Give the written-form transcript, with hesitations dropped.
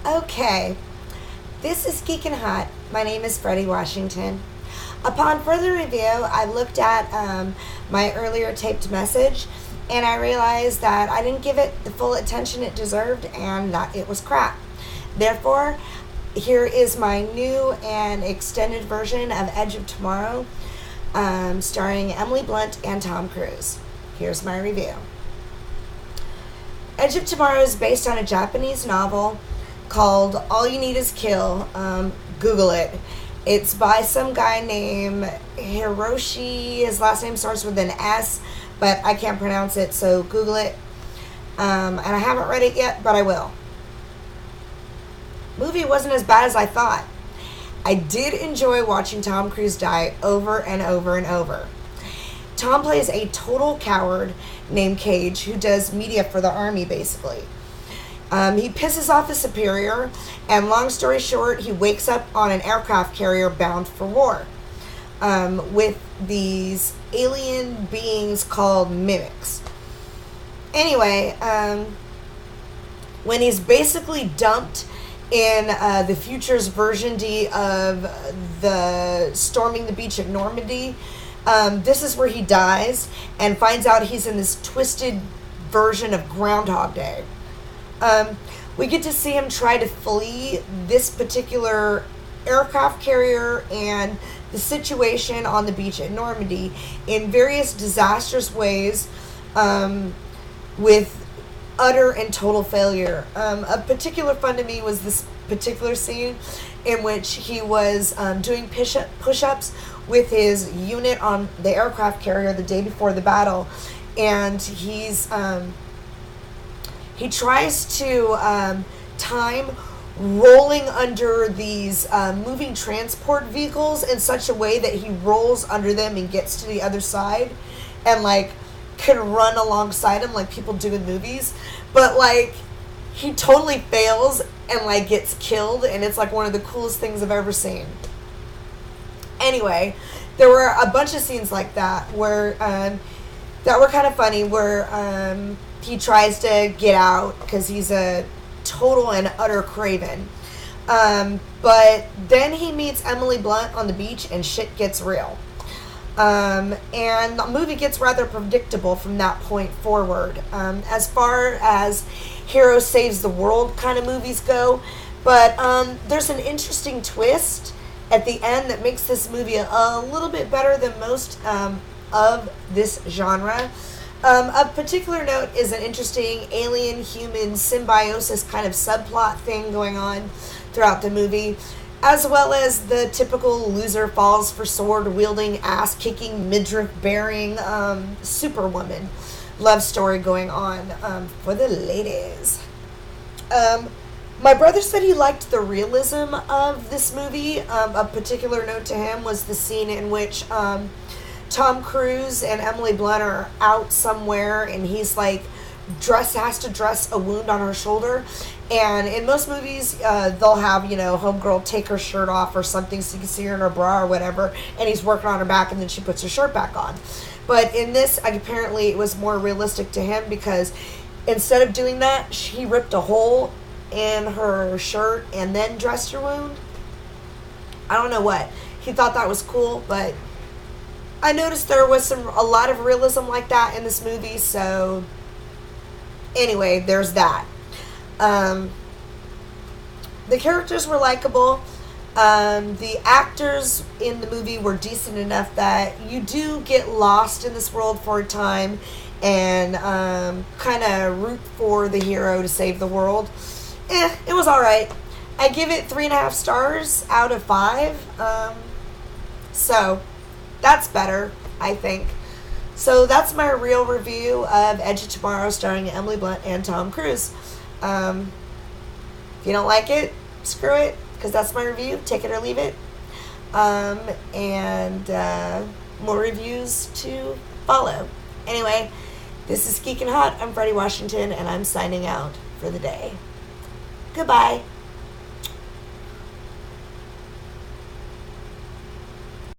Okay, this is Geek and Hot. My name is Freddie Washington. Upon further review, I looked at my earlier taped message and I realized that I didn't give it the full attention it deserved and that it was crap. Therefore, here is my new and extended version of Edge of Tomorrow, starring Emily Blunt and Tom Cruise. Here's my review. Edge of Tomorrow is based on a Japanese novel called All You Need Is Kill. Google it. It's by some guy named Hiroshi. His last name starts with an S, but I can't pronounce it, so Google it. And I haven't read it yet, but I will. Movie wasn't as bad as I thought. I did enjoy watching Tom Cruise die over and over and over. Tom plays a total coward named Cage who does media for the army, basically. He pisses off his superior, and long story short, he wakes up on an aircraft carrier bound for war with these alien beings called mimics. Anyway, when he's basically dumped in the future's version D of the storming the beach at Normandy, this is where he dies and finds out he's in this twisted version of Groundhog Day. We get to see him try to flee this particular aircraft carrier and the situation on the beach at Normandy in various disastrous ways, with utter and total failure. A particular fun to me was this particular scene in which he was doing push-ups with his unit on the aircraft carrier the day before the battle, and he tries to time rolling under these moving transport vehicles in such a way that he rolls under them and gets to the other side and can run alongside them like people do in movies, but he totally fails and gets killed, and it's one of the coolest things I've ever seen. Anyway, there were a bunch of scenes like that where that were kind of funny, where he tries to get out because he's a total and utter craven. But then he meets Emily Blunt on the beach and shit gets real. And the movie gets rather predictable from that point forward, as far as hero saves the world kind of movies go. But there's an interesting twist at the end that makes this movie a little bit better than most of this genre. Of particular note is an interesting alien-human symbiosis kind of subplot thing going on throughout the movie, as well as the typical loser falls for sword-wielding, ass-kicking, midriff-bearing superwoman love story going on for the ladies. My brother said he liked the realism of this movie. A particular note to him was the scene in which Tom Cruise and Emily Blunt are out somewhere, and he's has to dress a wound on her shoulder. And in most movies, they'll have, homegirl take her shirt off or something so you can see her in her bra or whatever, and he's working on her back, and then she puts her shirt back on. But in this, apparently it was more realistic to him, because instead of doing that, he ripped a hole in her shirt and then dressed her wound. I don't know what. He thought that was cool, but I noticed there was a lot of realism like that in this movie, so anyway, there's that. The characters were likable. The actors in the movie were decent enough that you do get lost in this world for a time and kind of root for the hero to save the world. It was alright. I give it 3.5 stars out of 5. So that's better, I think. So that's my real review of Edge of Tomorrow, starring Emily Blunt and Tom Cruise. If you don't like it, screw it, because that's my review. Take it or leave it. And more reviews to follow. Anyway, this is Geek and Hot. I'm Freddie Washington, and I'm signing out for the day. Goodbye.